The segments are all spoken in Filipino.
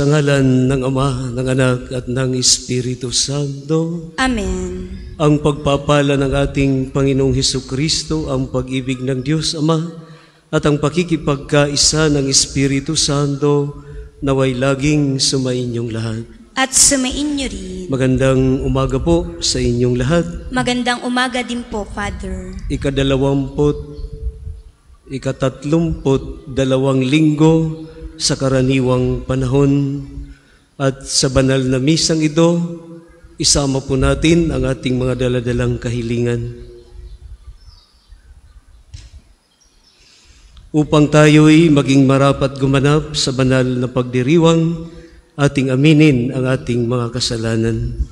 Sa ngalan ng Ama, ng Anak, at ng Espiritu Santo. Amen. Ang pagpapala ng ating Panginoong Hesukristo, ang pag-ibig ng Diyos Ama, at ang pakikipagkaisa ng Espiritu Santo, naway laging sumainyong lahat. At sumainyo rin. Magandang umaga po sa inyong lahat. Magandang umaga din po, Father. Ika-32 linggo sa karaniwang panahon, at sa banal na misang ito, isama po natin ang ating mga daladalang kahilingan. Upang tayo'y maging marapat gumanap sa banal na pagdiriwang, ating aminin ang ating mga kasalanan.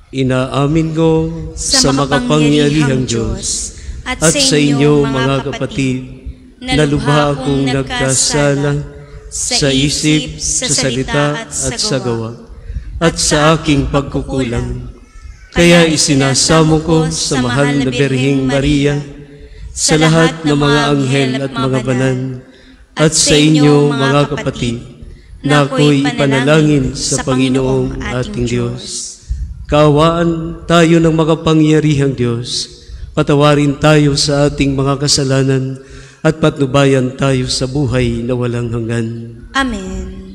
Inaamin ko sa makapangyarihang Diyos at sa inyo mga kapatid, na lubha akong nagkasala sa isip, sa salita at sa gawa, at sa aking pagkukulang. Kaya isinasamo ko sa mahal na Birheng Maria, sa lahat ng mga anghel at mga banal, at sa inyo mga kapatid, na ako'y ipanalangin sa Panginoong ating Diyos. Kaawaan tayo ng makapangyarihang Diyos, patawarin tayo sa ating mga kasalanan, at patnubayan tayo sa buhay na walang hanggan. Amen.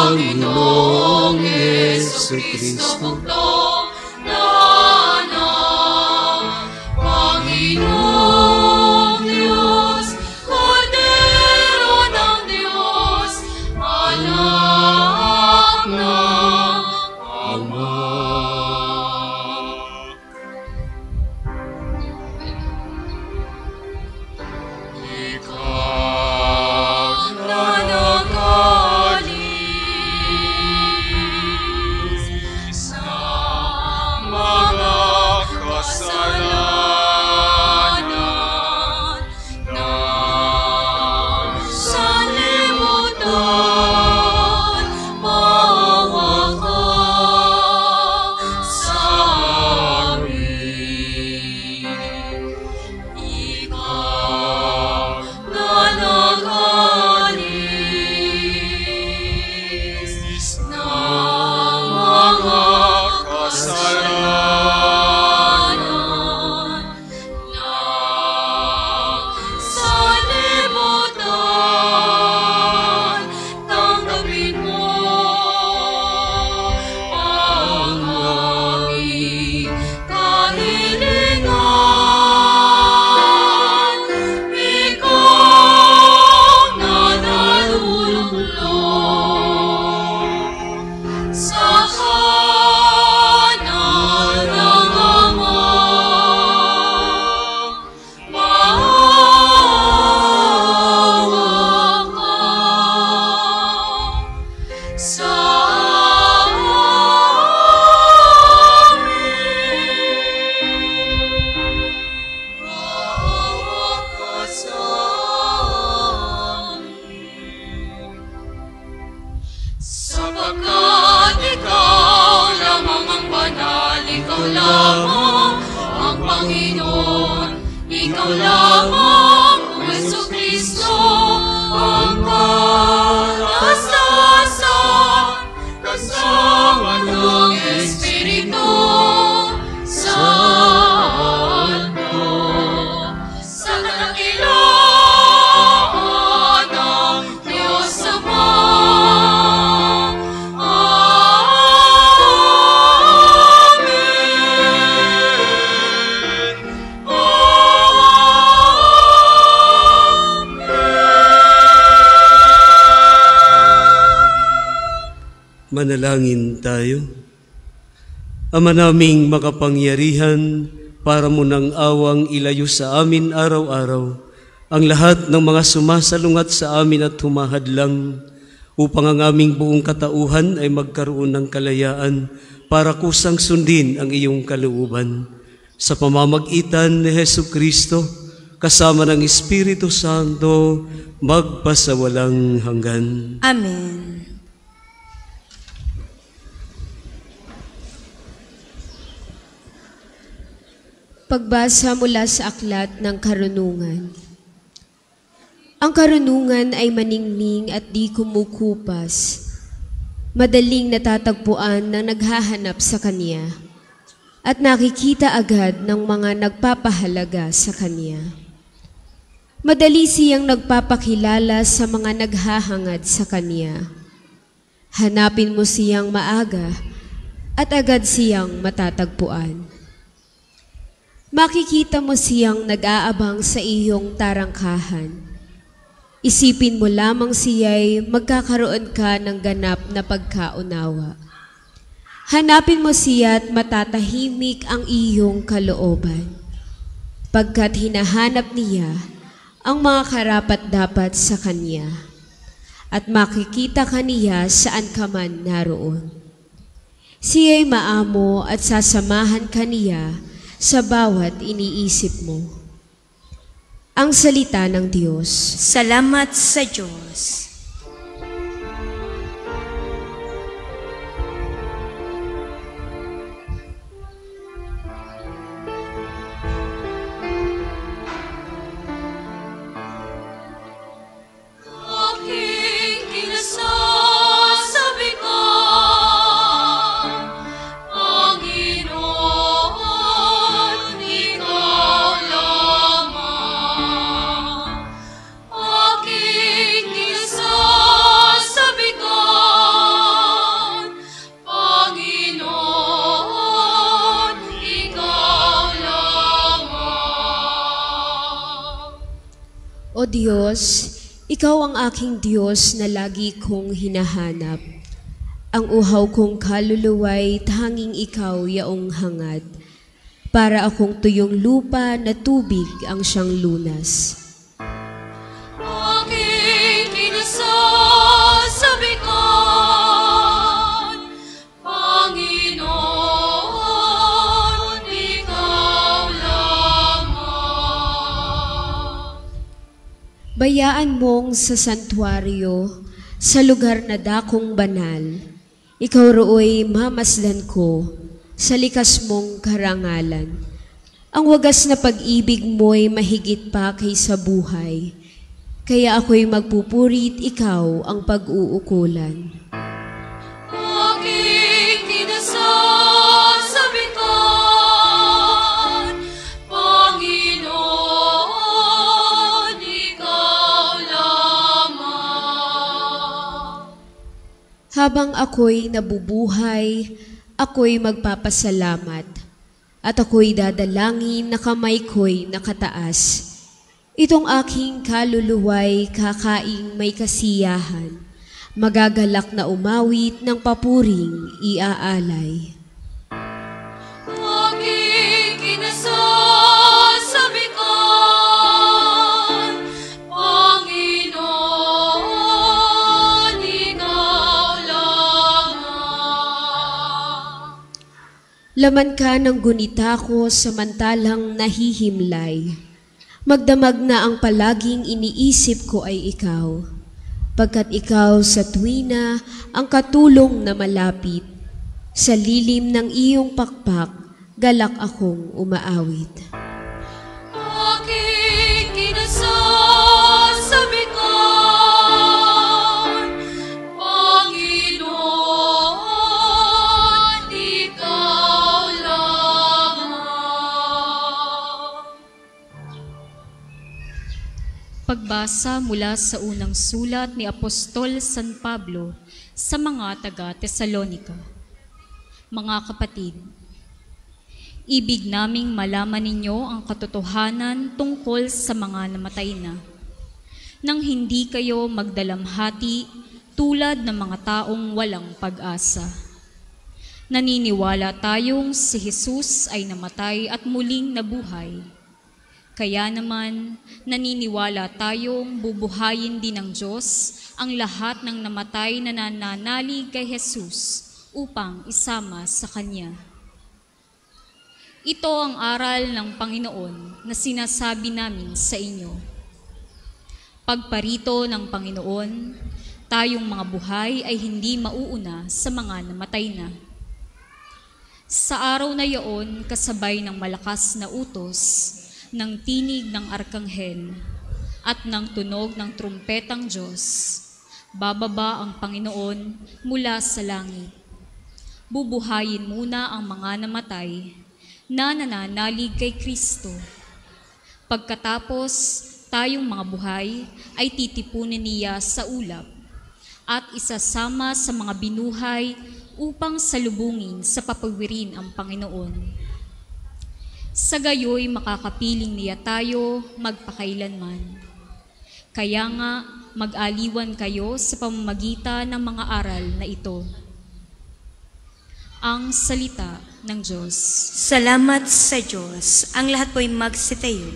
Panginoong Jesucristo, Panginoong Diyos, Kordero ng Diyos, anak ng Ama. Ikaw na nagalis sa Manalangin tayo. Ama naming makapangyarihan, para mo ng awang ilayo sa amin araw-araw ang lahat ng mga sumasalungat sa amin at humahadlang, upang ang aming buong katauhan ay magkaroon ng kalayaan para kusang sundin ang iyong kalooban. Sa pamamagitan ni Jesucristo, kasama ng Espiritu Santo, magpasawalang hanggan. Amen. Pagbasa mula sa aklat ng karunungan. Ang karunungan ay maningning at di kumukupas, madaling natatagpuan ng naghahanap sa kanya, at nakikita agad ng mga nagpapahalaga sa kanya. Madali siyang nagpapakilala sa mga naghahangad sa kanya. Hanapin mo siyang maaga at agad siyang matatagpuan. Makikita mo siyang nag-aabang sa iyong tarangkahan. Isipin mo lamang siya'y magkakaroon ka ng ganap na pagkaunawa. Hanapin mo siya at matatahimik ang iyong kalooban, pagkat hinahanap niya ang mga karapat-dapat sa kanya, at makikita ka niya saan ka man naroon. Siya'y maamo at sasamahan ka niya sa bawat iniisip mo. Ang salita ng Diyos. Salamat sa Diyos. O Diyos, Ikaw ang aking Diyos na lagi kong hinahanap. Ang uhaw kong kaluluwa'y tanging Ikaw yaong hangad, para akong tuyong lupa na tubig ang siyang lunas. Aking kinasasabikan, Panginoon, Ikaw lamang. Bayaan mong sa santuaryo, sa lugar na dakong banal, Ikaw rooy mamasdan ko sa likas mong karangalan. Ang wagas na pag-ibig mo'y mahigit pa kaysa buhay, kaya ako'y magpupurit Ikaw ang pag-uukulan. Aking kinasasabikan, Panginoon, Ikaw lamang. Habang ako'y nabubuhay, ako'y magpapasalamat, at ako'y dadalangin na kamay ko'y nakataas. Itong aking kaluluwa'y kakaing may kasiyahan, magagalak na umawit ng papuring iaalay. Aking kinasasabikan, Panginoon, ikaw lamang. Laman ka ng gunita ko samantalang nahihimlay. Magdamag na ang palaging iniisip ko ay ikaw. Pagkat ikaw sa tuwina ang katulong na malapit. Sa lilim ng iyong pakpak, galak akong umaawit. Aking kinasasabikan, Panginoon, ikaw lamang. Pagbasa mula sa unang sulat ni Apostol San Pablo sa mga taga-Tesalonika. Mga kapatid, ibig naming malaman ninyo ang katotohanan tungkol sa mga namatay na, nang hindi kayo magdalamhati tulad ng mga taong walang pag-asa. Naniniwala tayong si Jesus ay namatay at muling nabuhay. Kaya naman, naniniwala tayong bubuhayin din ng Diyos ang lahat ng namatay na nananalig kay Jesus upang isama sa Kanya. Ito ang aral ng Panginoon na sinasabi namin sa inyo. Pagparito ng Panginoon, tayong mga buhay ay hindi mauuna sa mga namatay na. Sa araw na iyon, kasabay ng malakas na utos, ng tinig ng arkanghel at ng tunog ng trumpetang Diyos, bababa ang Panginoon mula sa langit. Bubuhayin muna ang mga namatay na nananalig kay Kristo. Pagkatapos, tayong mga buhay ay titipunin niya sa ulap at isasama sa mga binuhay upang salubungin sa papawirin ang Panginoon. Sa gayoy makakapiling niya tayo magpakailanman. Kaya nga mag-aliwan kayo sa pamamagitan ng mga aral na ito. Ang salita ng Diyos. Salamat sa Diyos. Ang lahat po'y magsitayo.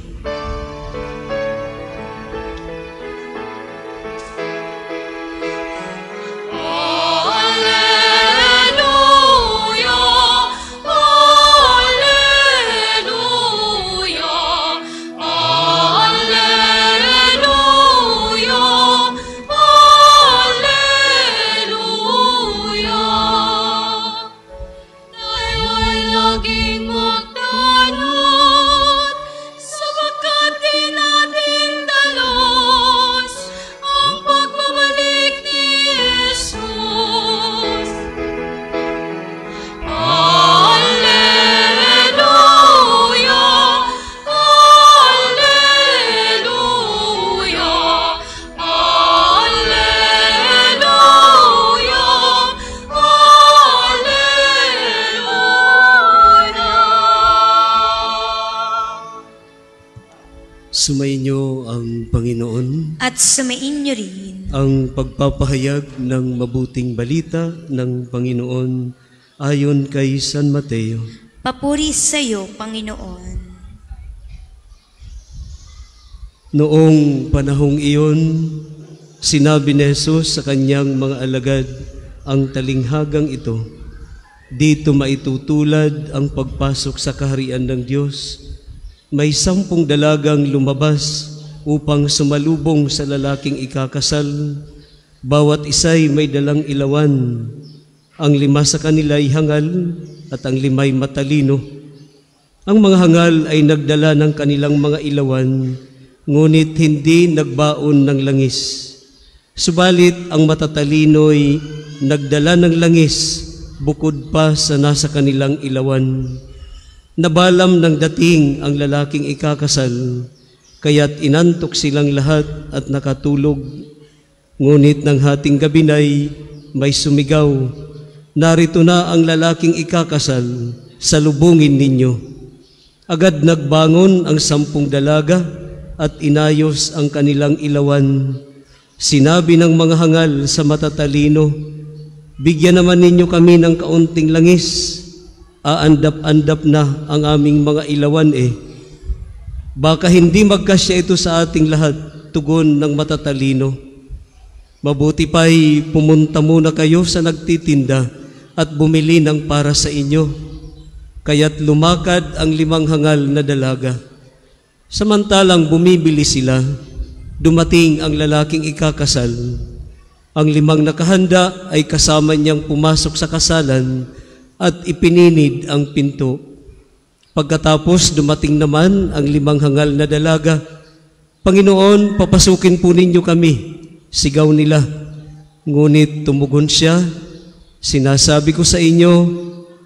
Sumainyo ang Panginoon At sumainyo rin ang pagpapahayag ng mabuting balita ng Panginoon ayon kay San Mateo. papuri sa iyo, Panginoon. Noong panahong iyon, sinabi ni Jesus sa kanyang mga alagad ang talinghagang ito, dito maitutulad ang pagpasok sa kaharian ng Diyos. May 10 dalagang lumabas upang sumalubong sa lalaking ikakasal. Bawat isa'y may dalang ilawan. Ang 5 sa kanila'y hangal at ang 5'ay matalino. Ang mga hangal ay nagdala ng kanilang mga ilawan, ngunit hindi nagbaon ng langis. Subalit ang matatalino'y nagdala ng langis bukod pa sa nasa kanilang ilawan. Nabalam ng dating ang lalaking ikakasal, kaya't inantok silang lahat at nakatulog. Ngunit ng hating gabi na'y may sumigaw, narito na ang lalaking ikakasal, salubungin ninyo. Agad nagbangon ang 10 dalaga at inayos ang kanilang ilawan. Sinabi ng mga hangal sa matatalino, bigyan naman ninyo kami ng kaunting langis, aandap-andap na ang aming mga ilawan eh. Baka hindi magkasya ito sa ating lahat, tugon ng matatalino. Mabuti pa'y pumunta muna kayo sa nagtitinda at bumili ng para sa inyo. Kaya't lumakad ang 5 hangal na dalaga. Samantalang bumibili sila, dumating ang lalaking ikakasal. Ang 5 nakahanda ay kasama niyang pumasok sa kasalan at ipininid ang pinto. Pagkatapos dumating naman ang 5 hangal na dalaga. Panginoon, papasukin po ninyo kami, sigaw nila. Ngunit tumugon siya, sinasabi ko sa inyo,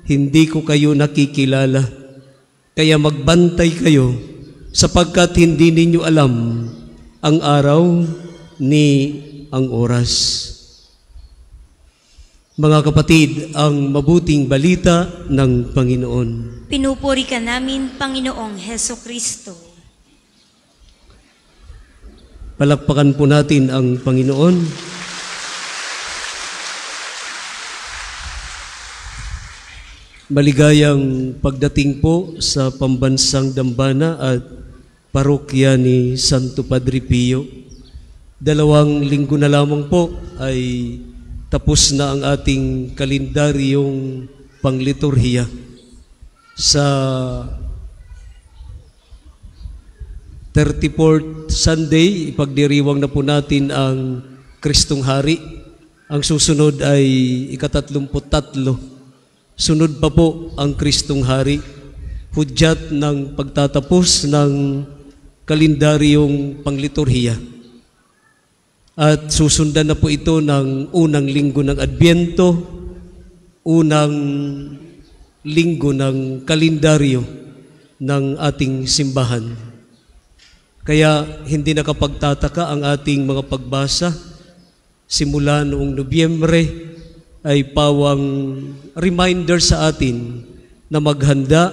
hindi ko kayo nakikilala. Kaya magbantay kayo, sapagkat hindi ninyo alam ang araw ni ang oras. Mga kapatid, ang mabuting balita ng Panginoon. Pinupuri ka namin, Panginoong Hesukristo. Palakpakan po natin ang Panginoon. Maligayang pagdating po sa pambansang dambana at parokya ni Santo Padre Pio. 2 linggo na lamang po ay tapos na ang ating kalendaryong pangliturhiya. Sa 34th Sunday, ipagdiriwang na po natin ang Kristong Hari. Ang susunod ay ika-33. Sunod pa po ang Kristong Hari, hudyat ng pagtatapos ng kalendaryong pangliturhiya. At susundan na po ito ng unang linggo ng Adbyento, unang linggo ng kalendaryo ng ating simbahan. Kaya hindi nakapagtataka ang ating mga pagbasa simula noong Nobyembre ay pawang reminder sa atin na maghanda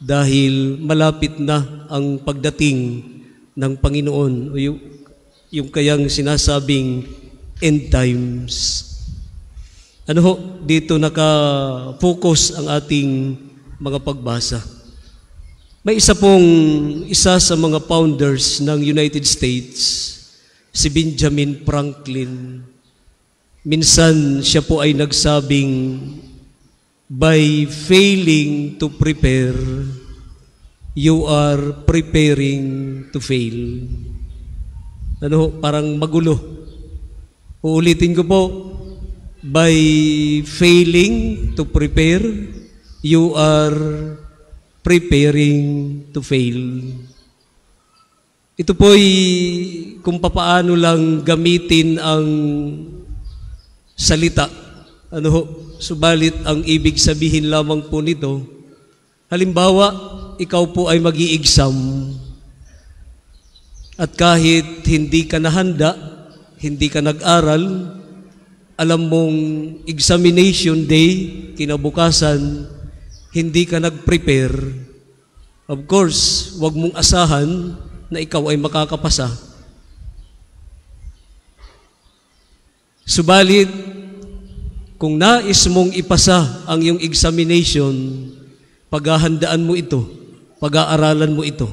dahil malapit na ang pagdating ng Panginoon, yung kayang sinasabing end times. Ano ho, dito naka-focus ang ating mga pagbasa. May isa sa mga founders ng United States, si Benjamin Franklin. Minsan siya po ay nagsabing, by failing to prepare, you are preparing to fail. Ano, parang magulo. Uulitin ko po, by failing to prepare, you are preparing to fail. Ito po'y kung papaano lang gamitin ang salita. Subalit ang ibig sabihin lamang po nito, halimbawa, ikaw po ay mag-i-exam at kahit hindi ka nahanda, hindi ka nag-aral, alam mong examination day, kinabukasan, hindi ka nag-prepare, of course, wag mong asahan na ikaw ay makakapasa. Subalit, kung nais mong ipasa ang iyong examination, paghahandaan mo ito, pag-aaralan mo ito.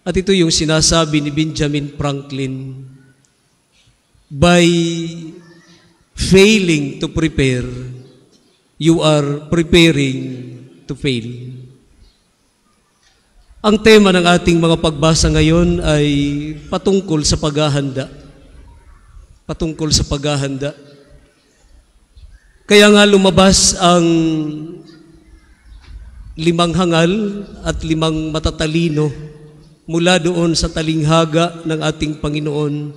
At ito yung sinasabi ni Benjamin Franklin, by failing to prepare, you are preparing to fail. Ang tema ng ating mga pagbasa ngayon ay patungkol sa paghahanda. Patungkol sa paghahanda. Kaya nga lumabas ang 5 hangal at 5 matatalino mula doon sa talinghaga ng ating Panginoon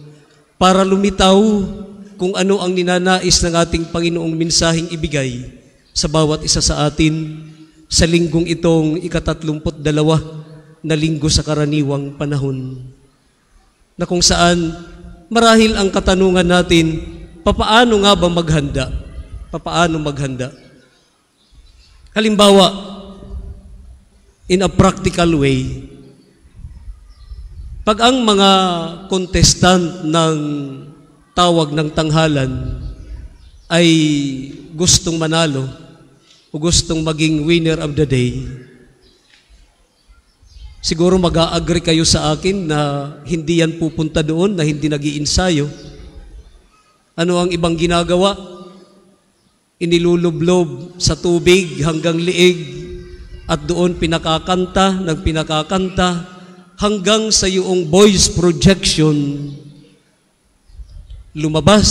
para lumitaw kung ano ang ninanais ng ating Panginoong mensaheng ibigay sa bawat isa sa atin sa linggong itong ika-32 na linggo sa karaniwang panahon. Na kung saan marahil ang katanungan natin, papaano nga ba maghanda? Papaano maghanda? Halimbawa, in a practical way, pag ang mga contestant ng tawag ng tanghalan ay gustong manalo o gustong maging winner of the day, siguro mag-a-agree kayo sa akin na hindi yan pupunta doon, na hindi nag-iinsayo. Ano ang ibang ginagawa? Inilulublob sa tubig hanggang liig at doon pinakakanta hanggang sa iyong voice projection lumabas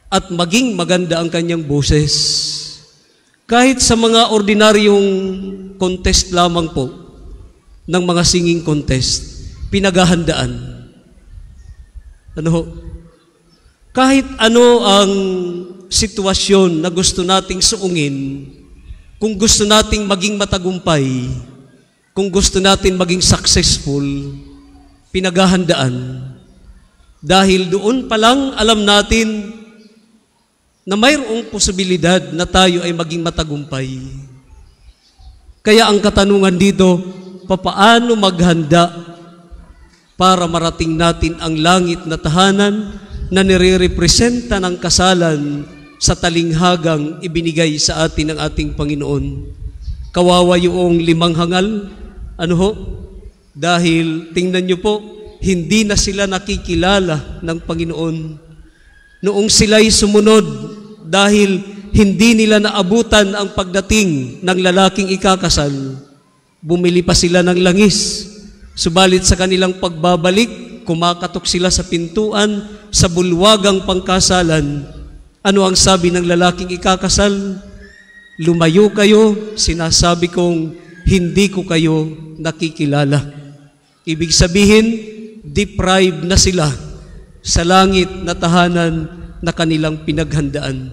at maging maganda ang kanyang boses. Kahit sa mga ordinaryong contest lamang po, ng mga singing contest, pinaghahandaan. Ano ho? Kahit ano ang sitwasyon na gusto nating suungin, kung gusto nating maging matagumpay, kung gusto natin maging successful, pinaghahandaan. Dahil doon pa lang alam natin na mayroong posibilidad na tayo ay maging matagumpay. Kaya ang katanungan dito, papaano maghanda para marating natin ang langit na tahanan na nire-representa ng kasalan sa talinghagang ibinigay sa atin ng ating Panginoon. Kawawa yung 5 hangal. Ano ho? Dahil tingnan nyo po, hindi na sila nakikilala ng Panginoon. Noong sila'y sumunod, dahil hindi nila naabutan ang pagdating ng lalaking ikakasal, bumili pa sila ng langis. Subalit sa kanilang pagbabalik, kumakatok sila sa pintuan, sa bulwagang pangkasalan. Ano ang sabi ng lalaking ikakasal? Lumayo kayo, sinasabi kong hindi ko kayo nakikilala. Ibig sabihin, deprived na sila sa langit na tahanan na kanilang pinaghandaan.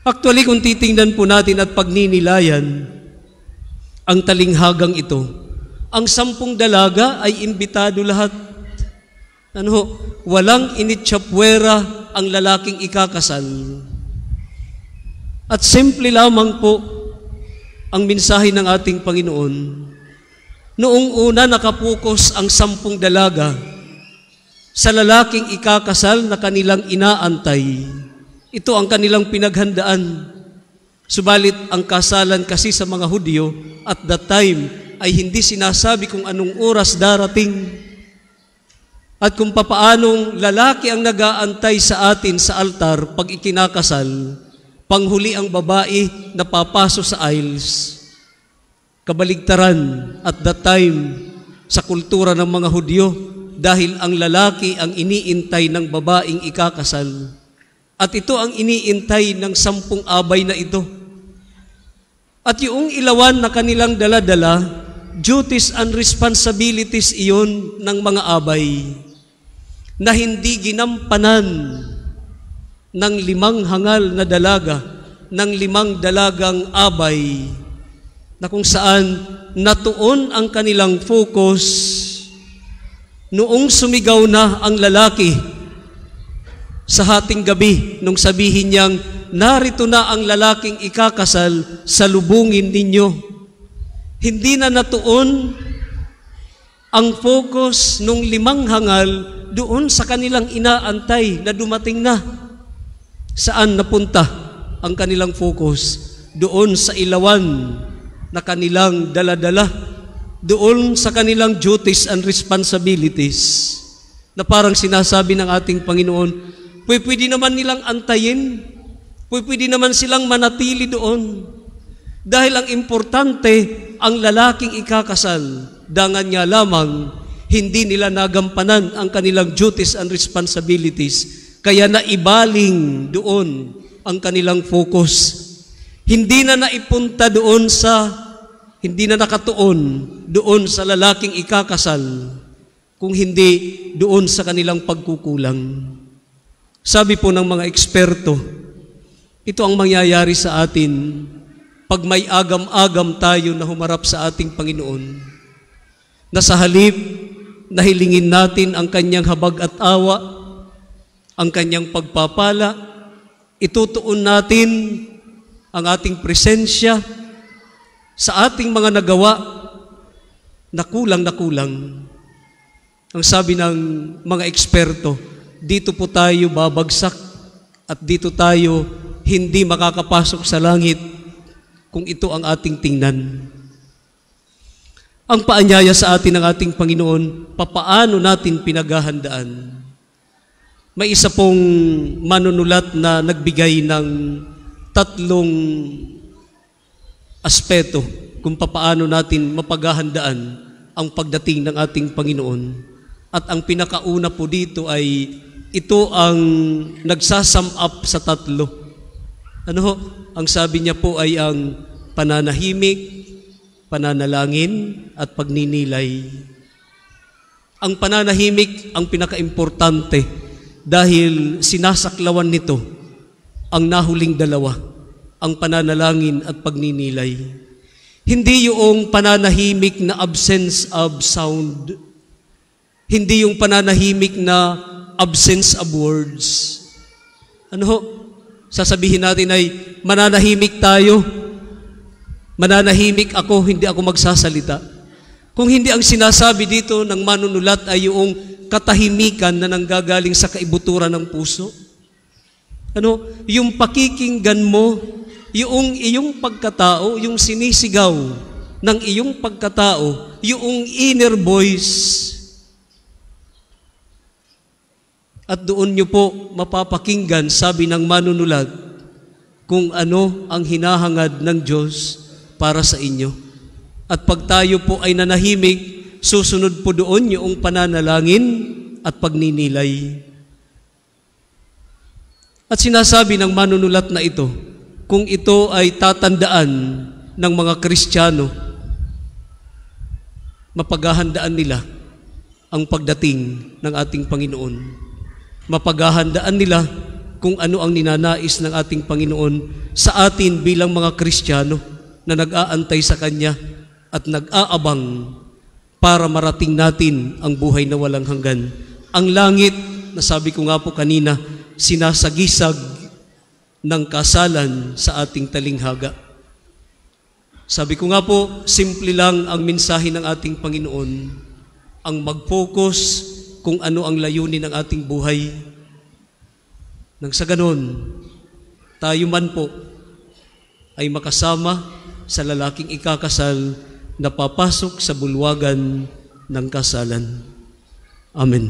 Actually, kung titingnan po natin at pagninilayan ang talinghagang ito, ang 10 dalaga ay imbitado lahat. Ano, walang initsapwera ang lalaking ikakasal. At simple lamang po ang mensahe ng ating Panginoon. Noong una nakapokus ang 10 dalaga sa lalaking ikakasal na kanilang inaantay. Ito ang kanilang pinaghandaan. Subalit ang kasalan kasi sa mga Hudyo at that time ay hindi sinasabi kung anong oras darating at kung papaanong lalaki ang nag-aantay sa atin sa altar pag ikinakasal, panghuli ang babae na papaso sa aisles. Kabaligtaran at that time sa kultura ng mga Hudyo, dahil ang lalaki ang iniintay ng babaeng ikakasal. At ito ang iniintay ng 10 abay na ito. At yung ilawan na kanilang dala-dala, duties and responsibilities iyon ng mga abay na hindi ginampanan ng 5 hangal na dalaga, ng 5 dalagang abay, na kung saan natuon ang kanilang focus. Noong sumigaw na ang lalaki sa hating gabi, nung sabihin niyang, narito na ang lalaking ikakasal, salubungin ninyo. Hindi na natuon ang focus nung 5 hangal doon sa kanilang inaantay na dumating na. Saan napunta ang kanilang focus? Doon sa ilawan na kanilang dala-dala, doon sa kanilang duties and responsibilities, na parang sinasabi ng ating Panginoon, pwede naman nilang antayin, pwede naman silang manatili doon. Dahil ang importante, ang lalaking ikakasal, dangan nga lamang, hindi nila nagampanan ang kanilang duties and responsibilities, kaya naibaling doon ang kanilang focus. Hindi na naipunta doon hindi na nakatuon doon sa lalaking ikakasal, kung hindi doon sa kanilang pagkukulang. Sabi po ng mga eksperto, ito ang mangyayari sa atin pag may agam-agam tayo na humarap sa ating Panginoon, na sa halip na hilingin natin ang kanyang habag at awa, ang kanyang pagpapala, itutuon natin ang ating presensya sa ating mga nagawa na kulang na kulang. Ang sabi ng mga eksperto, dito po tayo babagsak at dito tayo hindi makakapasok sa langit kung ito ang ating tingnan. Ang paanyaya sa atin ng ating Panginoon, papaano natin pinaghahandaan? May isa pong manunulat na nagbigay ng 3 aspeto kung papaano natin mapaghahandaan ang pagdating ng ating Panginoon. At ang pinakauna po dito ay ito ang nagsasum up sa 3. Ano ho? Ang sabi niya po ay ang pananahimik, pananalangin, at pagninilay. Ang pananahimik ang pinakaimportante dahil sinasaklawan nito ang nahuling 2, ang pananalangin at pagninilay. Hindi yung pananahimik na absence of sound. Hindi yung pananahimik na absence of words. Ano ho? Sasabihin natin ay mananahimik tayo. Mananahimik ako, hindi ako magsasalita. Kung hindi ang sinasabi dito ng manunulat ay yung katahimikan na nanggagaling sa kaibuturan ng puso. Ano? Yung pakikinggan mo, yung iyong pagkatao, yung sinisigaw ng iyong pagkatao, yung inner voice. At doon niyo po mapapakinggan, sabi ng manunulat, kung ano ang hinahangad ng Diyos para sa inyo. At pag tayo po ay nanahimik, susunod po doon yung pananalangin at pagninilay. At sinasabi ng manunulat na ito, kung ito ay tatandaan ng mga Kristiyano, mapaghahandaan nila ang pagdating ng ating Panginoon. Mapaghahandaan nila kung ano ang ninanais ng ating Panginoon sa atin bilang mga Kristiyano na nag-aantay sa Kanya at nag-aabang para marating natin ang buhay na walang hanggan. Ang langit, na sabi ko nga po kanina, sinasagisag ng kasalan sa ating talinghaga. Sabi ko nga po, simple lang ang mensahe ng ating Panginoon, ang mag-focus kung ano ang layunin ng ating buhay. Nang sa ganon, tayo man po ay makasama sa lalaking ikakasal na papasok sa bulwagan ng kasalan. Amen.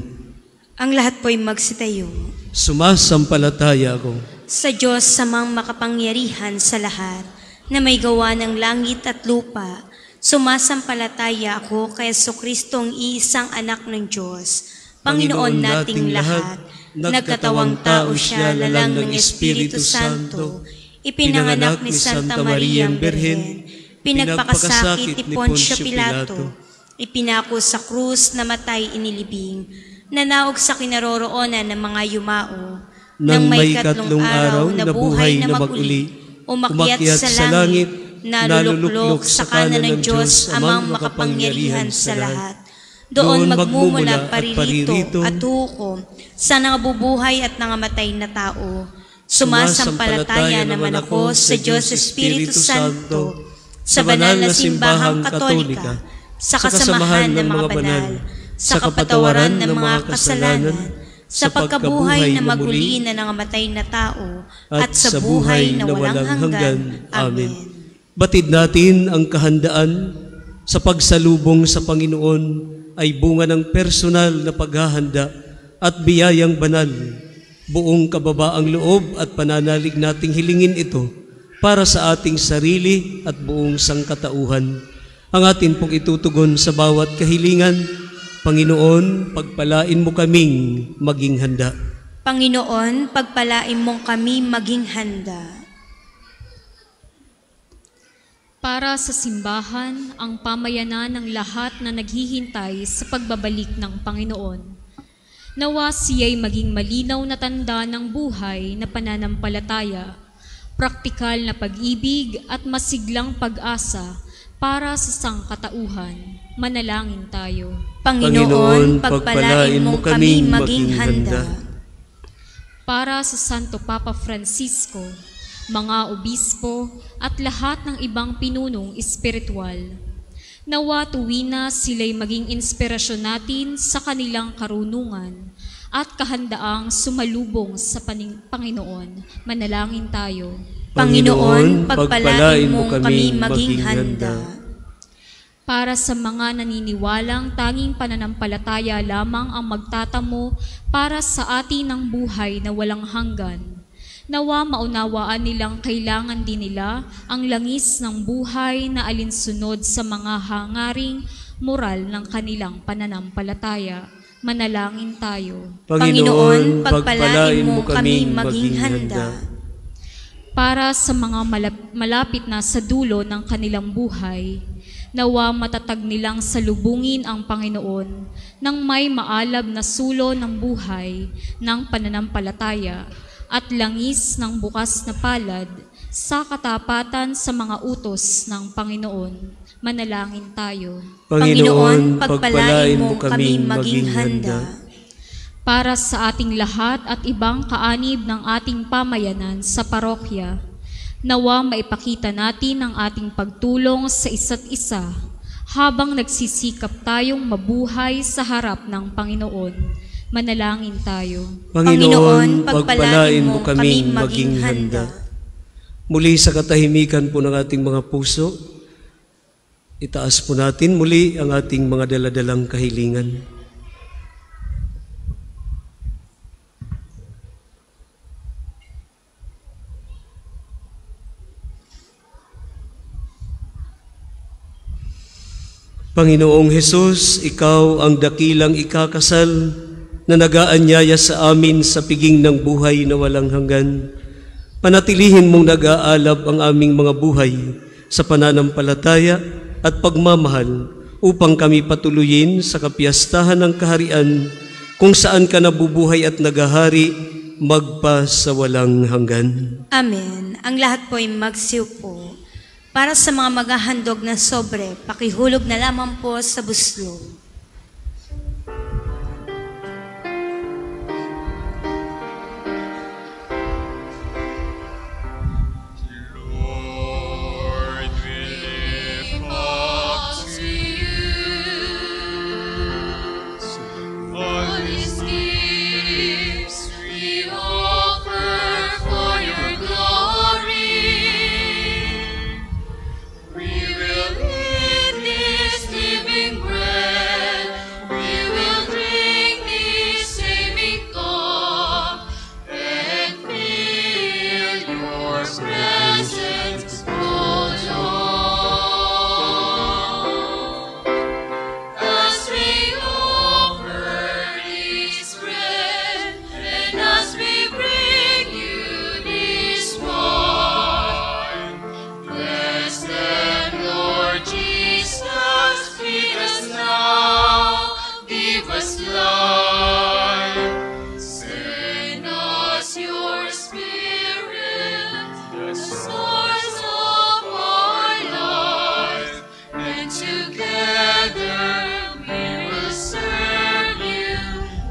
Ang lahat po'y magsitayo. Sumasampalataya ako Sa Diyos samang makapangyarihan sa lahat, na may gawa ng langit at lupa, sumasampalataya ako kay Jesucristong iisang anak ng Diyos, Panginoon nating lahat, nagkatawang tao siya, lalang ng Espiritu Santo, ipinanganak ni Santa Maria Birhen, pinagpakasakit ni Poncio Pilato, ipinako sa krus, namatay, inilibing, nanaog sa kinaroroonan ng mga yumao, nang may 3 araw na buhay na maguli, umakyat sa langit, naluluklok sa kanan ng Diyos amang makapangyarihan sa lahat. Doon magmumula paririto at hukom sa nangabubuhay at nangamatay na tao. Sumasampalataya naman ako sa Diyos Espiritu Santo, sa banal na simbahang katolika, sa kasamahan ng mga banal, sa kapatawaran ng mga kasalanan, sa pagkabuhay na maguli na nangamatay na tao, at sa buhay na walang hanggan. Amen. Batid natin ang kahandaan sa pagsalubong sa Panginoon ay bunga ng personal na paghahanda at biyayang banal. Buong kababaang loob at pananalig nating hilingin ito para sa ating sarili at buong sangkatauhan. Ang atin pong itutugon sa bawat kahilingan. Panginoon, pagpalain mo kaming maging handa. Panginoon, pagpalain mong kami maging handa. Para sa simbahan, ang pamayanan ng lahat na naghihintay sa pagbabalik ng Panginoon. Nawa siya'y maging malinaw na tanda ng buhay na pananampalataya, praktikal na pag-ibig at masiglang pag-asa para sa sangkatauhan. Manalangin tayo. Panginoon, pagpalain mo kami maging handa. Para sa Santo Papa Francisco, mga obispo at lahat ng ibang pinunong espiritual, nawa tuwi na sila'y maging inspirasyon natin sa kanilang karunungan at kahandaang sumalubong sa Panginoon. Manalangin tayo. Panginoon, pagpalain mo kami maging handa. Para sa mga naniniwalang tanging pananampalataya lamang ang magtatamo para sa atin ng buhay na walang hanggan, nawa maunawaan nilang kailangan din nila ang langis ng buhay na alinsunod sa mga hangaring moral ng kanilang pananampalataya. Manalangin tayo. Panginoon, pagpalain mo kami maging handa. Para sa mga malapit na sa dulo ng kanilang buhay, nawa matatag nilang salubungin ang Panginoon nang may maalab na sulo ng buhay ng pananampalataya at langis ng bukas na palad sa katapatan sa mga utos ng Panginoon. Manalangin tayo. Panginoon, pagpalain mo kami maging handa. Para sa ating lahat at ibang kaanib ng ating pamayanan sa parokya, nawa maipakita natin ang ating pagtulong sa isa't isa habang nagsisikap tayong mabuhay sa harap ng Panginoon. Manalangin tayo. Panginoon, pagpalain mo kami maging handa. Muli sa katahimikan po ng ating mga puso, itaas po natin muli ang ating mga daladalang kahilingan. Panginoong Hesus, Ikaw ang dakilang ikakasal na nag-aanyaya sa amin sa piging ng buhay na walang hanggan. Panatilihin mong nag-aalab ang aming mga buhay sa pananampalataya at pagmamahal upang kami patuloyin sa kapiyastahan ng kaharian kung saan ka nabubuhay at nagahari magpa sa walang hanggan. Amen. Ang lahat po ay magsiupo. Para sa mga maghahandog na sobre, pakihulog na lamang po sa buslo. Lord, we lift up to you all these gifts we offer for your glory. We will eat this living bread. We will drink this saving cup and feel your presence, O Lord. As we offer this bread and as we bring you this wine, bless them, Lord Jesus. Feed us now, give us life. Send us your Spirit, the source of our life, and together we will serve you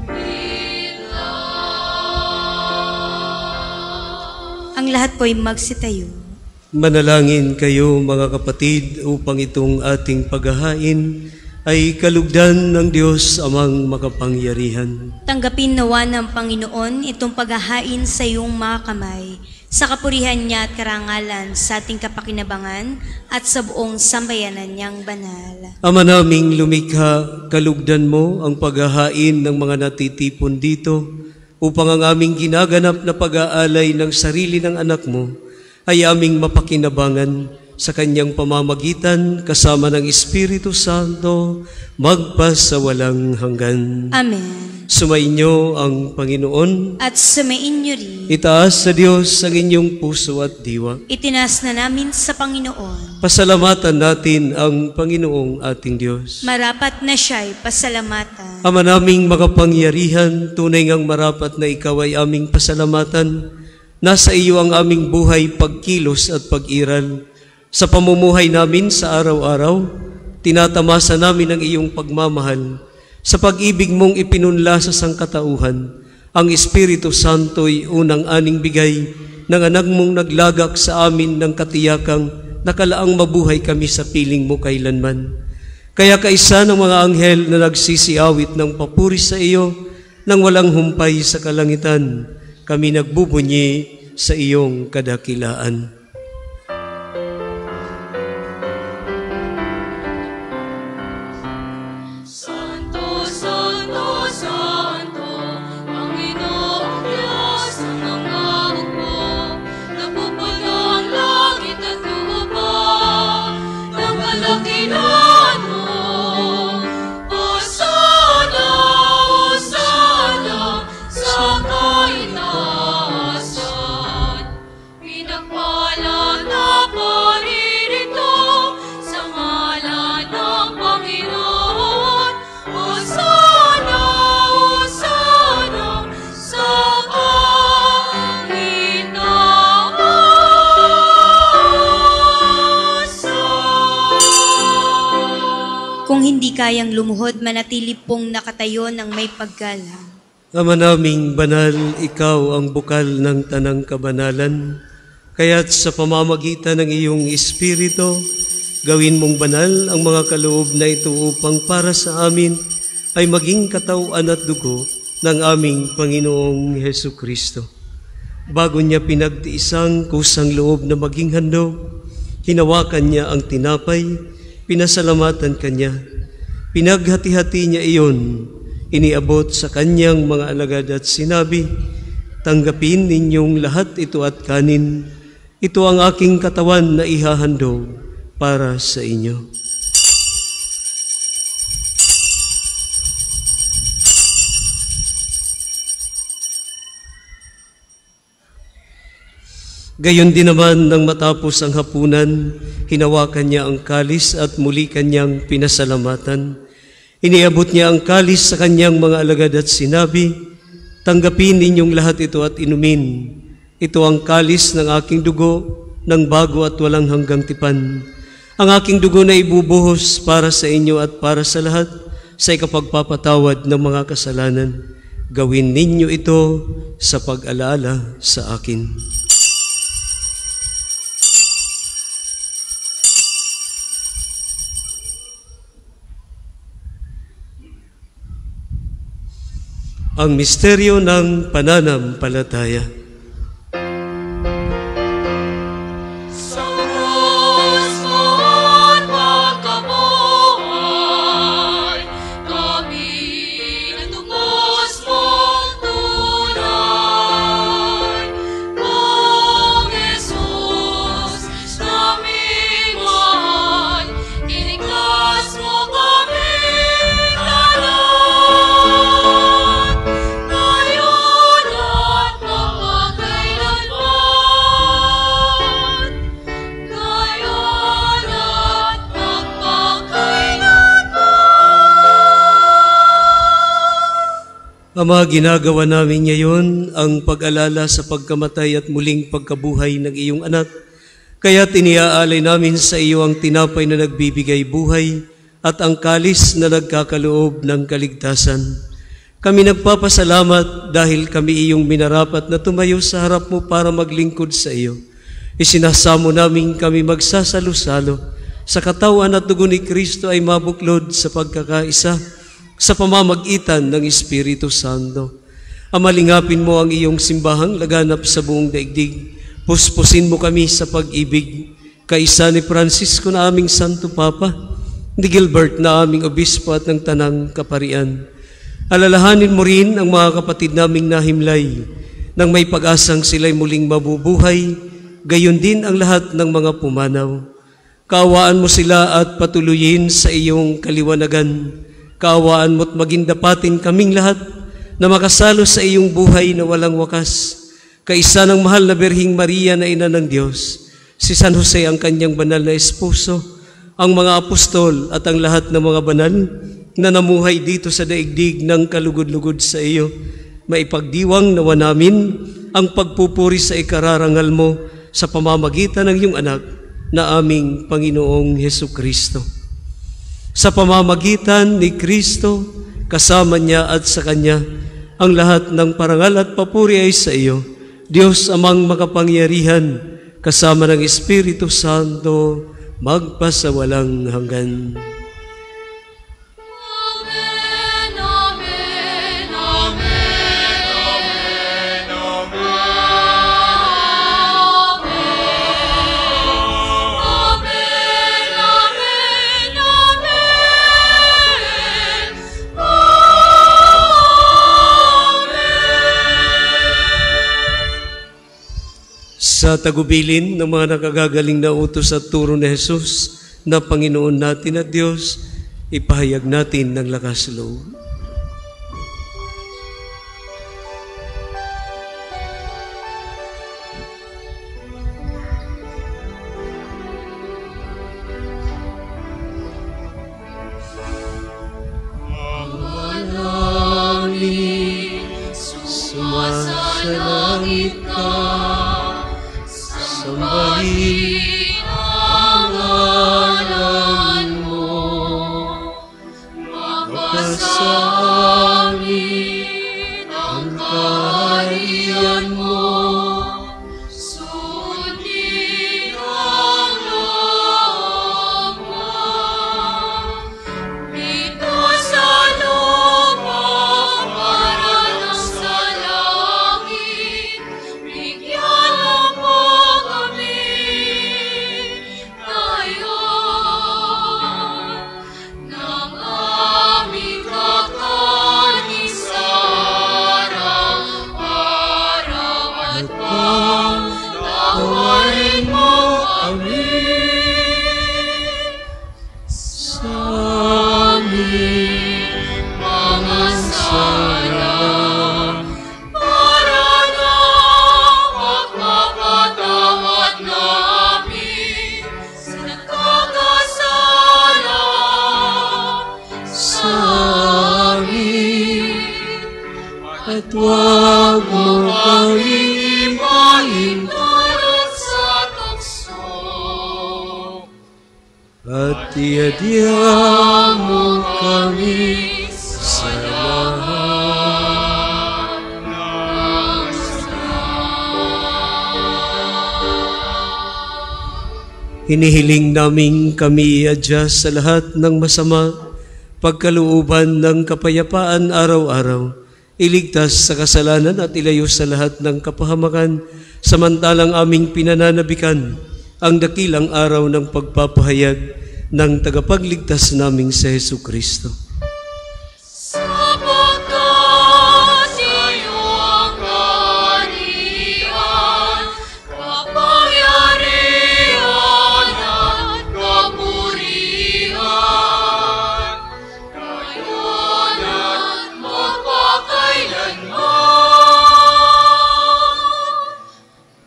with love. Ang lahat po ay magsitayo. Manalangin kayo mga kapatid upang itong ating paghahain ay kalugdan ng Diyos amang makapangyarihan. Tanggapin nawa ng Panginoon itong paghahain sa iyong mga kamay, sa kapurihan niya at karangalan sa ating kapakinabangan at sa buong sambayanan niyang banal. Ama naming lumikha, kalugdan mo ang paghahain ng mga natitipon dito upang ang aming ginaganap na pag-aalay ng sarili ng anak mo ay aming mapakinabangan sa kanyang pamamagitan kasama ng Espiritu Santo magpasawalang hanggan. Amen. Sumainyo ang Panginoon. At sumainyo rin. Itaas sa Diyos ang inyong puso at diwa. Itinas na namin sa Panginoon. Pasalamatan natin ang Panginoong ating Diyos. Marapat na siya'y pasalamatan. Ama naming makapangyarihan, tunay ngang marapat na ikaw ay aming pasalamatan. Nasa iyo ang aming buhay, pagkilos at pag-iral. Sa pamumuhay namin sa araw-araw, tinatamasa namin ang iyong pagmamahal. Sa pag-ibig mong ipinunla sa sangkatauhan, ang Espiritu Santo'y unang aning bigay ng anak mong naglagak sa amin ng katiyakang nakalaang mabuhay kami sa piling mo kailanman. Kaya kaisa ng mga anghel na nagsisiawit ng papuri sa iyo, nang walang humpay sa kalangitan, kami nagbubunyi sa iyong kadakilaan. Santo, Santo, Santo, Panginoong Diyos ng mga hukbo, napupula ang langit at lupa ng kadakilaan mo. Hosana, Hosana, sa kaitaasan. Pinagpala na paririto sa ngalan ng Panginoon. Hosana, Hosana, sa kaitaasan. Kung hindi kayang lumuhod, manatili pong nakatayo ng may paggalang. Ama naming banal, ikaw ang bukal ng tanang kabanalan, kaya't sa pamamagitan ng iyong Espiritu, gawin mong banal ang mga kaloob na ito upang para sa amin ay maging katawan at dugo ng aming Panginoong Hesukristo. Bago niya pinagtiisang kusang loob na maging handog, hinawakan niya ang tinapay, pinasalamatan kanya, pinaghati-hati niya iyon, iniabot sa kanyang mga alagad at sinabi, "Tanggapin ninyong lahat ito at kanin. Ito ang aking katawan na ihahandog para sa inyo." Gayon din naman nang matapos ang hapunan, hinawakan niya ang kalis at muli kanyang pinasalamatan. Iniabot niya ang kalis sa kanyang mga alagad at sinabi, "Tanggapin ninyong lahat ito at inumin. Ito ang kalis ng aking dugo, ng bago at walang hanggang tipan. Ang aking dugo na ibubuhos para sa inyo at para sa lahat sa ikapagpapatawad ng mga kasalanan. Gawin ninyo ito sa pag-alaala sa akin." Ang misteryo ng pananampalataya. Sa krus mo't pagkabuhay, kami natubos mong tunay. Kung Jesus naming mahal, iligtas mo kaming lahat. Ngayon at magpakailanman. Ngayon at magpakailanman. Ama, ginagawa namin ngayon ang pag-alala sa pagkamatay at muling pagkabuhay ng iyong anak. Kaya iniaalay namin sa iyo ang tinapay na nagbibigay buhay at ang kalis na nagkakaloob ng kaligtasan. Kami nagpapasalamat dahil kami iyong minarapat na tumayo sa harap mo para maglingkod sa iyo. Isinasamo namin kami magsasalo-salo sa katawan at dugo ni Kristo ay mabuklod sa pagkakaisa sa pamamagitan ng Espiritu Santo. Amalingapin mo ang iyong simbahang laganap sa buong daigdig. Puspusin mo kami sa pag-ibig. Kaisa ni Francisco na aming Santo Papa, ni Gilbert na aming Obispo at ng Tanang Kaparian. Alalahanin mo rin ang mga kapatid naming nahimlay nang may pag-asang sila'y muling mabubuhay, gayon din ang lahat ng mga pumanaw. Kaawaan mo sila at patuloyin sa iyong kaliwanagan. Kaawaan mo't magindapatin kaming lahat na makasalo sa iyong buhay na walang wakas. Kaisa ng mahal na Birhing Maria na Ina ng Diyos, si San Jose ang kanyang banal na esposo, ang mga apostol at ang lahat ng mga banal na namuhay dito sa daigdig ng kalugod-lugod sa iyo, maipagdiwang nawa namin ang pagpupuri sa ikararangal mo sa pamamagitan ng iyong anak na aming Panginoong Hesukristo. Sa pamamagitan ni Kristo, kasama niya at sa Kanya, ang lahat ng parangal at papuri ay sa iyo, Diyos amang makapangyarihan, kasama ng Espiritu Santo, magpasawalang hanggan. Amen, amen, amen. Sa tagubilin ng mga nakagagaling na utos at turo ni Jesus na Panginoon natin at Diyos, ipahayag natin ng lakas loob. Sumasalangit ka, sambahin ang ngalan mo, magpasa amin ang kaharian mo, sundin ang loob mo, dito sa lupa para lang sa langit, bigyan mo kami ngayon ng aming kakanin sa araw-araw at pagtawarin mo kami sa aming mga sala para na magpapatawad namin sa nagkakasala sa amin at huwag mo kaming ipahintulot sa tukso At iadya mo kami sa lahat. Hinihiling naming kami iadya sa lahat ng masama, pagkalooban ng kapayapaan araw-araw, iligtas sa kasalanan at ilayo sa lahat ng kapahamakan, samantalang aming pinananabikan ang dakilang araw ng pagpapahayag ng tagapagligtas naming si Jesucristo. Sapagkat iyo ang kaharian, kapangyarihan at kapurihan, ngayon at magpakailanman.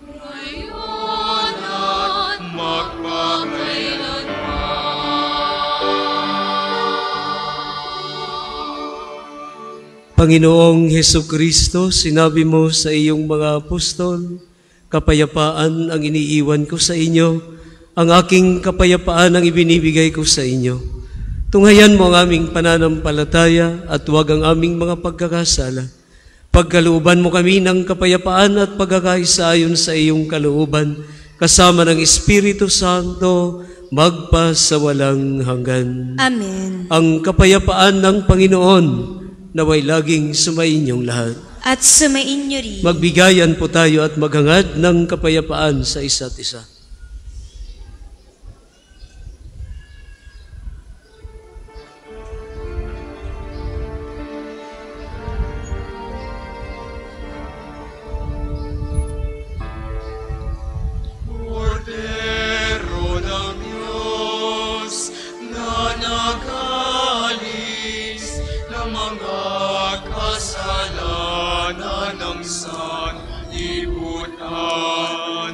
Ngayon at magpakailanman. Panginoong Jesucristo, sinabi mo sa iyong mga apostol, kapayapaan ang iniiwan ko sa inyo, ang aking kapayapaan ang ibinibigay ko sa inyo. Tunghayan mo ang aming pananampalataya at huwag ang aming mga pagkakasala. Pagkalooban mo kami ng kapayapaan at pagkakaisa ayon sa iyong kalooban, kasama ng Espiritu Santo, magpasawalang hanggan. Amen. Ang kapayapaan ng Panginoon, naway laging sumainyong lahat. At sumainyo rin. Magbigayan po tayo at maghangad ng kapayapaan sa isa't isa. Kordero ng Diyos na nag-alis ng mga kasalanan ng sanlibutan,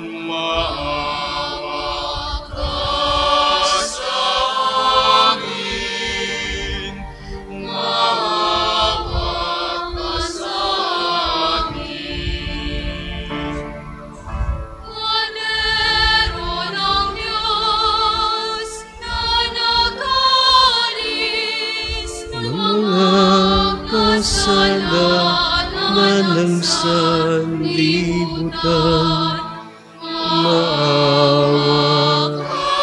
maawa ka sa amin, maawa ka sa amin. Kordero ng Diyos na nag-alis ng Mga kasalanan ng sanlibutan, maawa ka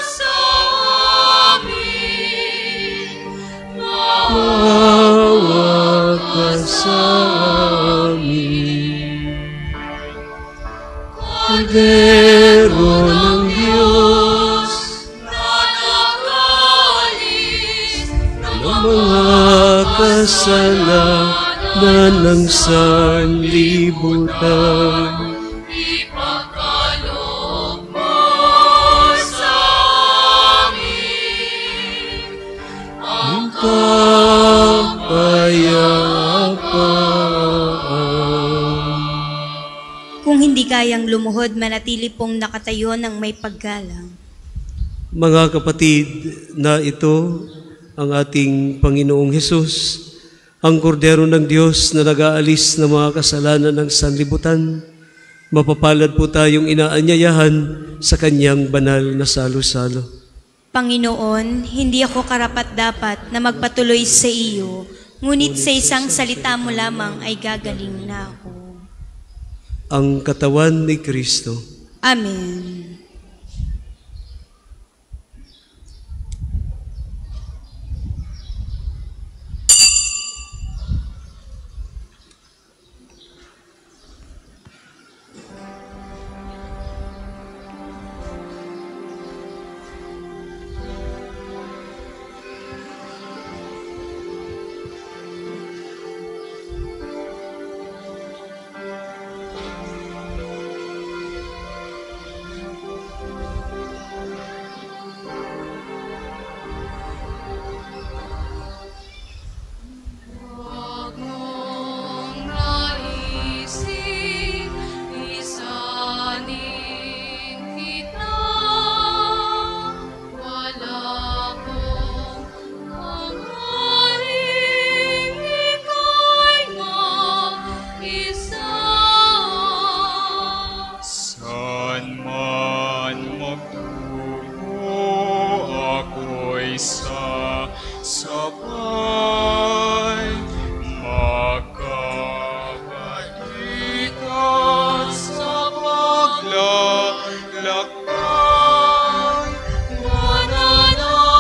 sa amin, maawa ka sa amin. Kordero ng Diyos, na nag-alis ng mga kasalanan ng sanlibutan, ipag kaloob mo sa amin ang Kung hindi kayang lumuhod, manatili pong nakatayo ng may paggalang. Mga kapatid, na ito ang ating Panginoong Hesus, ang kordero ng Diyos na nag-aalis ng mga kasalanan ng sanlibutan. Mapapalad po tayong inaanyayahan sa kanyang banal na salo-salo. Panginoon, hindi ako karapat-dapat na magpatuloy sa iyo, ngunit sa isang salita mo lamang ay gagaling na ako. Ang katawan ni Kristo. Amen. Huwag mong naisip, isanin kita. Wala kong mangharing ika'y mag-isa. Saan man magtungo ako'y sasabay, magkabalikan sa paglalakbay, mananaan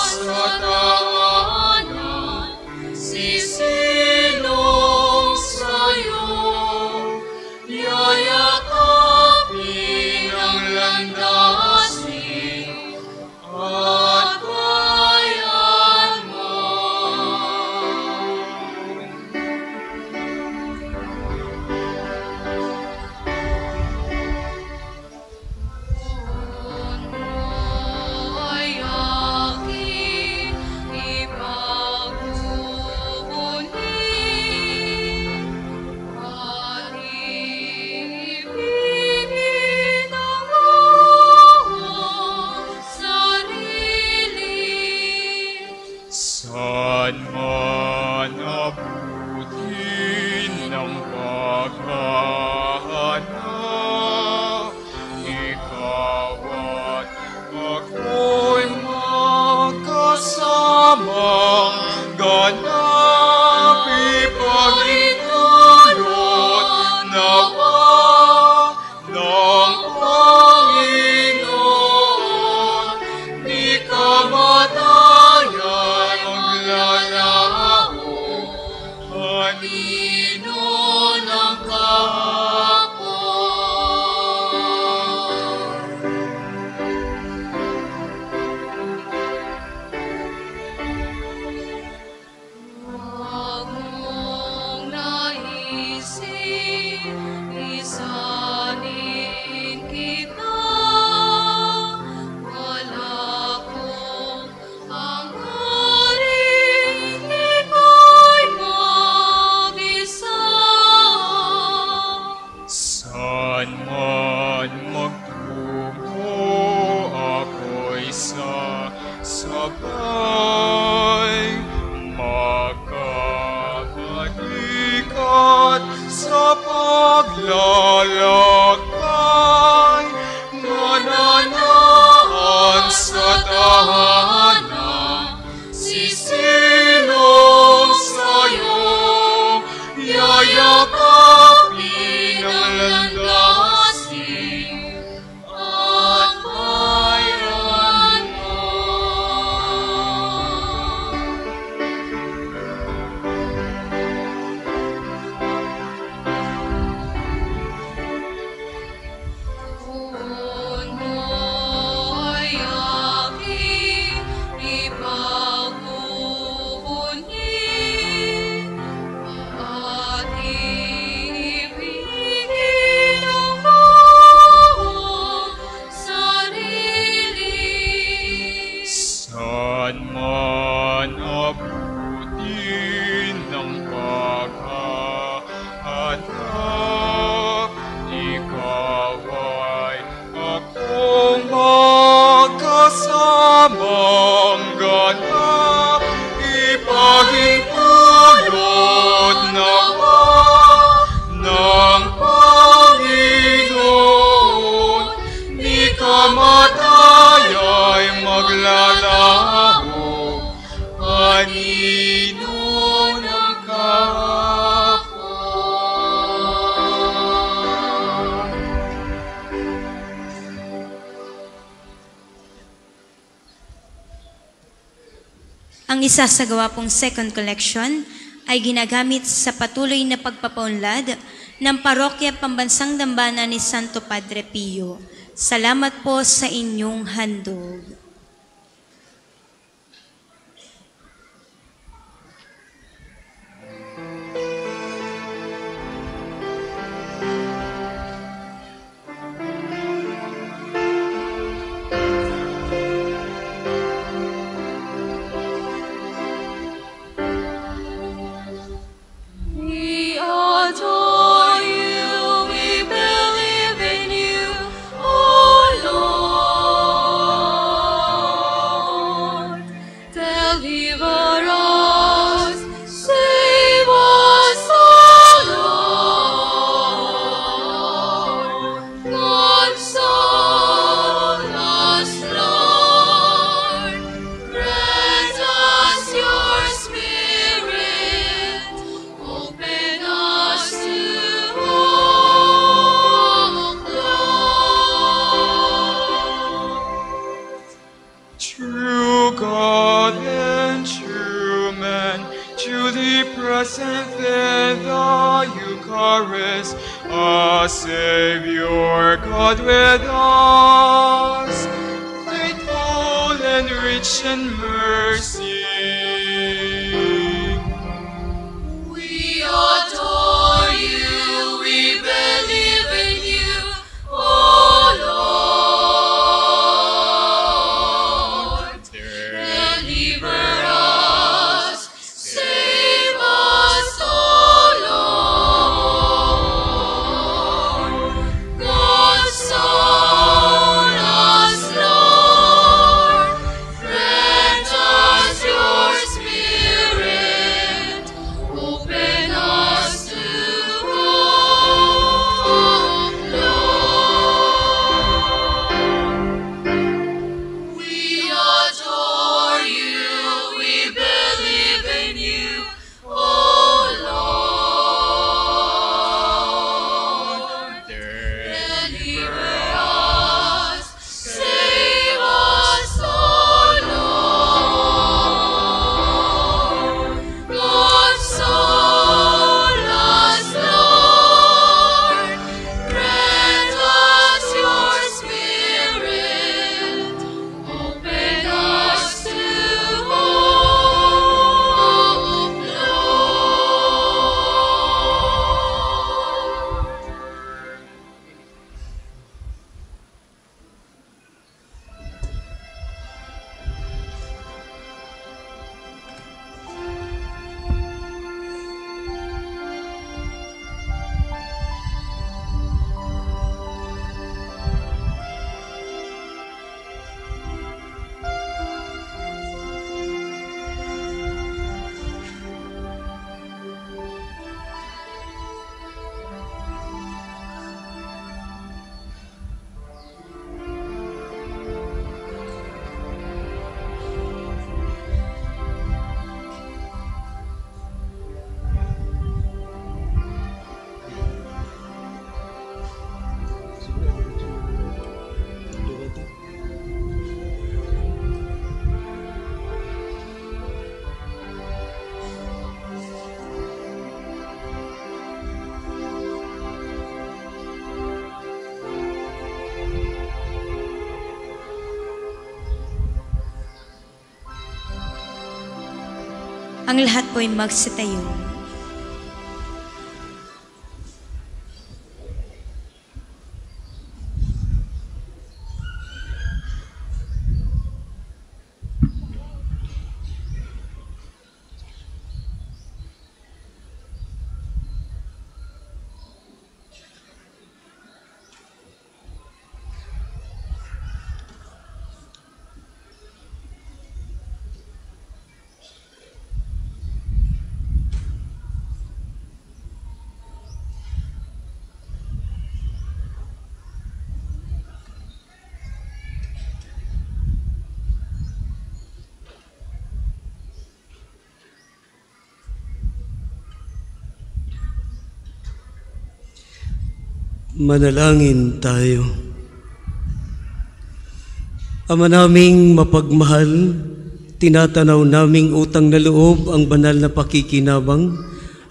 sa daanan, sisilong sa'yo, yayakapin ang landasin at Ang isasagawa pong second collection ay ginagamit sa patuloy na pagpapaunlad ng Parokya Pambansang Dambana ni Santo Padre Pio. Salamat po sa inyong handog. We adore you, we believe in you, O Lord. Deliver us, save us, O Lord. Console us, Lord. Grant us your Spirit. Open us to hope, Lord. True God and true man, truly present in the Eucharist, a Savior God with us, faithful and rich in mercy. We adore you, we believe in you, O Lord. Deliver us, save us, O Lord. Console us, Lord. Grant us your Spirit. Open us to hope, Lord. We adore you, we believe in you, O Lord. Deliver us, save us, O Lord. Console us, Lord. Grant us your Spirit. Open us to hope, Lord. Ang lahat po ay magsitayo. Manalangin tayo. Ama naming mapagmahal, tinatanaw naming utang na loob ang banal na pakikinabang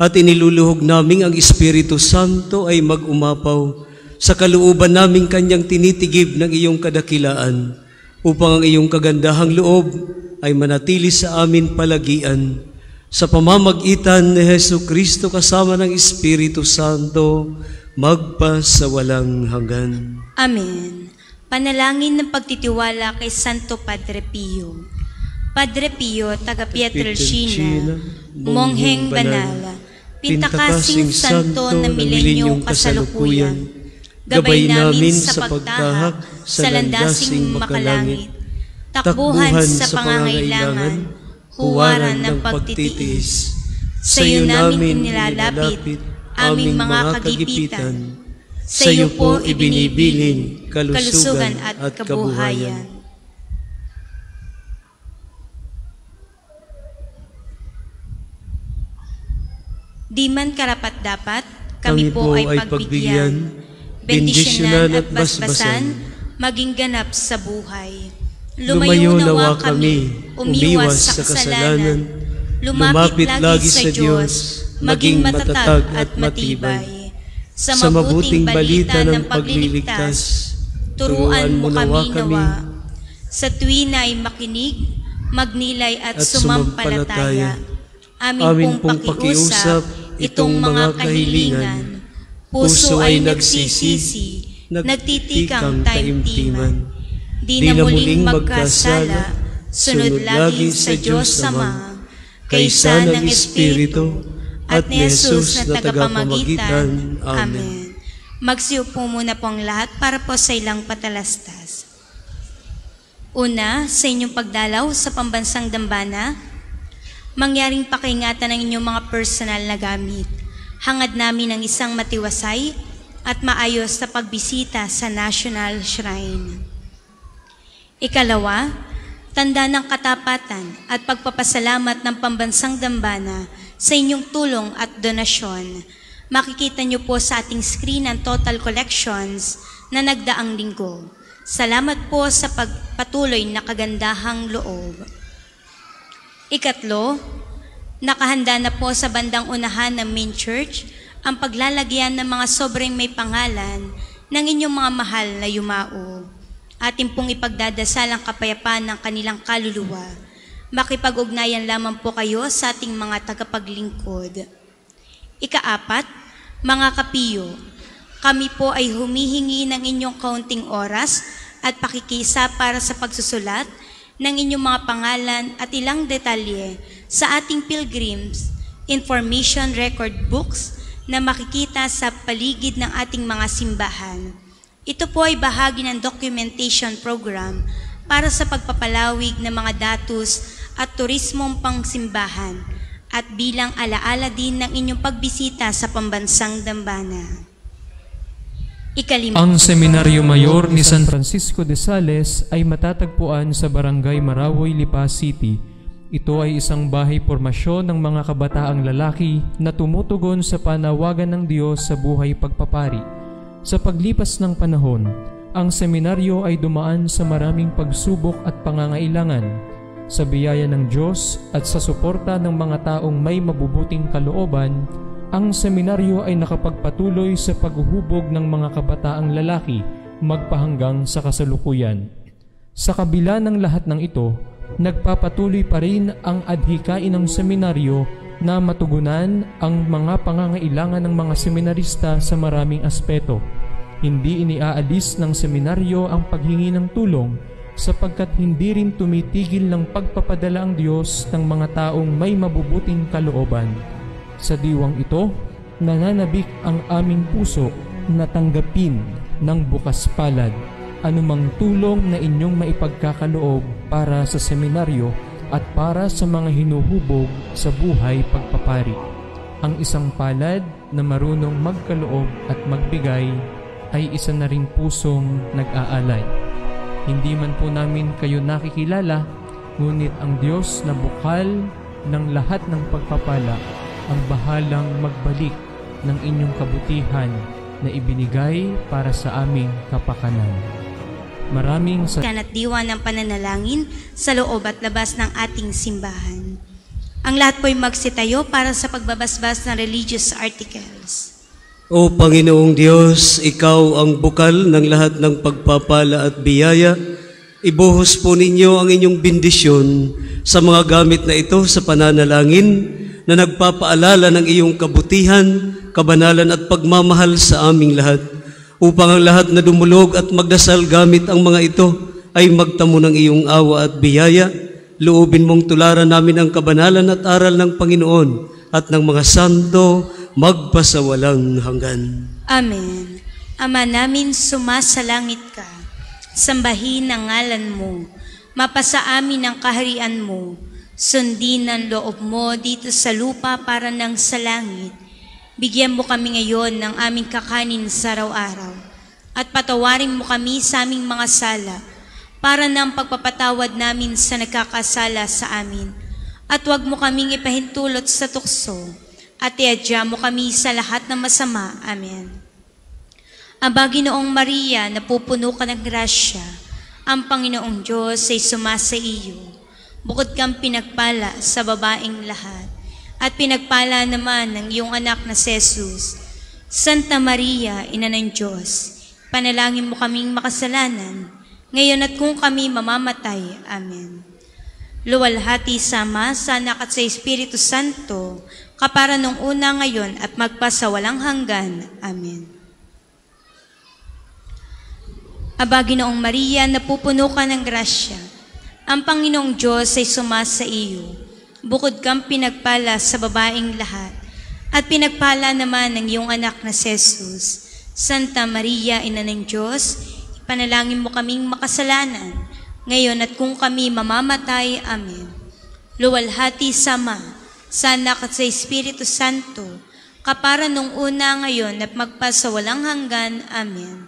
at iniluluhog naming ang Espiritu Santo ay mag-umapaw sa kalooban naming kanyang tinitigib ng iyong kadakilaan upang ang iyong kagandahang loob ay manatili sa amin palagian sa pamamagitan ni Jesucristo kasama ng Espiritu Santo magpa sa walang hanggan. Amen. Panalangin ng pagtitiwala kay Santo Padre Pio. Padre Pio, taga Pietrelcina, Mongheng Banal, Pintakasing Santo na milenyong kasalukuyan, gabay namin sa pagtahak sa landasing makalangit, takbuhan sa pangangailangan, huwaran ng pagtitiis. Sa iyo namin nilalapit aming mga kagipitan, sa iyo po ibinibilin kalusugan at kabuhayan. Di man karapat-dapat, kami po ay pagbigyan, bendisyonan at basbasan, maging ganap sa buhay. Lumayo nawa kami, umiwas sa kasalanan, lumapit lagi sa Diyos, maging matatag at matibay. Sa mabuting balita ng pagliligtas, turuan mo kami nawa. Sa tuwina ay makinig, magnilay at sumampalataya. Amin pong pakiusap itong mga kahilingan. Puso ay nagsisisi, nagtitikang taimtiman. Di na muling magkasala, sunod lagi sa Diyos Ama, kaysa ng Espiritu at ni Jesus na tagapamagitan. Amen. Magsiupo muna po ang lahat para po sa ilang patalastas. Una, sa inyong pagdalaw sa pambansang dambana, mangyaring pakiingatan ng inyong mga personal na gamit. Hangad namin ang isang matiwasay at maayos na pagbisita sa National Shrine. Ikalawa, tanda ng katapatan at pagpapasalamat ng pambansang dambana sa inyong tulong at donasyon. Makikita niyo po sa ating screen ang total collections na nagdaang linggo. Salamat po sa pagpatuloy na kagandahang loob. Ikatlo, nakahanda na po sa bandang unahan ng main church ang paglalagyan ng mga sobrang may pangalan ng inyong mga mahal na yumao. Atin pong ipagdadasal ang kapayapaan ng kanilang kaluluwa. Makipag-ugnayan lamang po kayo sa ating mga tagapaglingkod. Ikaapat, mga kapiyo, kami po ay humihingi ng inyong kaunting oras at pakikisa para sa pagsusulat ng inyong mga pangalan at ilang detalye sa ating pilgrims information record books na makikita sa paligid ng ating mga simbahan. Ito po ay bahagi ng documentation program para sa pagpapalawig ng mga datos at turismong pangsimbahan at bilang alaala din ng inyong pagbisita sa pambansang dambana. Ang Seminaryo Mayor ni San Francisco de Sales ay matatagpuan sa Barangay Marawoy, Lipa City. Ito ay isang bahay pormasyon ng mga kabataang lalaki na tumutugon sa panawagan ng Diyos sa buhay pagpapari. Sa paglipas ng panahon, ang seminaryo ay dumaan sa maraming pagsubok at pangangailangan. Sa biyaya ng Diyos at sa suporta ng mga taong may mabubuting kalooban, ang seminaryo ay nakapagpatuloy sa paghuhubog ng mga kabataang lalaki magpahanggang sa kasalukuyan. Sa kabila ng lahat ng ito, nagpapatuloy pa rin ang adhikain ng seminaryo na matugunan ang mga pangangailangan ng mga seminarista sa maraming aspeto. Hindi iniaalis ng seminaryo ang paghingi ng tulong sapagkat hindi rin tumitigil ng pagpapadala ang Diyos ng mga taong may mabubuting kalooban. Sa diwang ito, nananabik ang aming puso na tanggapin ng bukas palad anumang tulong na inyong maipagkakaloob para sa seminaryo at para sa mga hinuhubog sa buhay pagpapari. Ang isang palad na marunong magkaloob at magbigay ay isa na ring pusong nag-aalay. Hindi man po namin kayo nakikilala, ngunit ang Diyos na bukal ng lahat ng pagpapala ang bahalang magbalik ng inyong kabutihan na ibinigay para sa aming kapakanan. Maraming at diwa ng pananalangin sa loob at labas ng ating simbahan. Ang lahat po'y magsitayo para sa pagbabasbas ng religious articles. O Panginoong Diyos, Ikaw ang bukal ng lahat ng pagpapala at biyaya. Ibuhos po ninyo ang inyong bendisyon sa mga gamit na ito sa pananalangin na nagpapaalala ng iyong kabutihan, kabanalan at pagmamahal sa aming lahat, upang ang lahat na dumulog at magdasal gamit ang mga ito ay magtamo ng iyong awa at biyaya. Loobin mong tularan namin ang kabanalan at aral ng Panginoon at ng mga santo magpasawalang hanggan. Amen. Ama namin, sumasalangit ka. Sambahin ang ngalan mo. Mapasa amin ang kaharian mo. Sundin ang loob mo dito sa lupa para ng sa langit. Bigyan mo kami ngayon ng aming kakanin sa araw-araw. At patawarin mo kami sa aming mga sala para ng pagpapatawad namin sa nagkakasala sa amin. At huwag mo kaming ipahintulot sa tukso. At iadya mo kami sa lahat ng masama. Amen. Aba, Ginoong Maria, napupuno ka ng grasya. Ang Panginoong Diyos ay sumasa iyo. Bukod kang pinagpala sa babaeng lahat. At pinagpala naman ng iyong anak na si Jesus. Santa Maria, Ina ng Diyos, panalangin mo kaming makasalanan, ngayon at kung kami mamamatay. Amen. Luwalhati sa Ama, sa Anak at sa Espiritu Santo, kapara nung una ngayon at magpasawalang hanggan. Amen. Aba, Ginoong Maria, napupuno ka ng grasya. Ang Panginoong Diyos ay sumasa iyo. Bukod kang pinagpala sa babaeng lahat, at pinagpala naman ng iyong anak na si Jesus. Santa Maria, Ina ng Diyos, ipanalangin mo kaming makasalanan, ngayon at kung kami mamamatay. Amen. Luwalhati sa Ama, sa Anak at sa Espiritu Santo, kapara nung una ngayon at magpasawalang hanggan. Amen.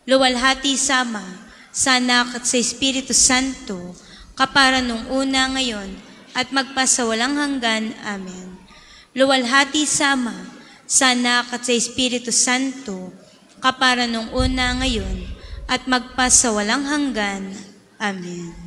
Luwalhati sa Ama, sa Anak at sa Espiritu Santo, kapara nung una ngayon at magpasawalang hanggan. Amen. Luwalhati sa Ama, sa Anak at sa Espiritu Santo, kapara nung una ngayon at magpasawalang hanggan. Amen.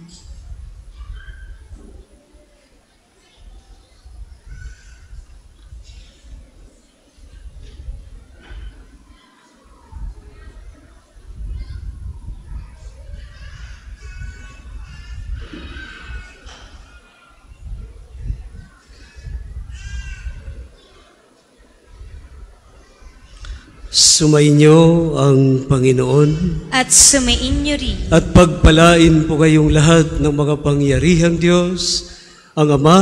Sumainyo ang Panginoon At sumainyo rin. at pagpalain po kayong lahat ng mga pangyarihang Diyos, ang Ama,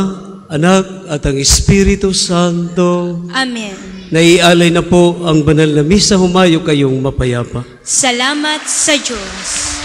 Anak at ang Espiritu Santo. Amen. Naialay na po ang banal na misa, humayo kayong mapayapa. Salamat sa Diyos.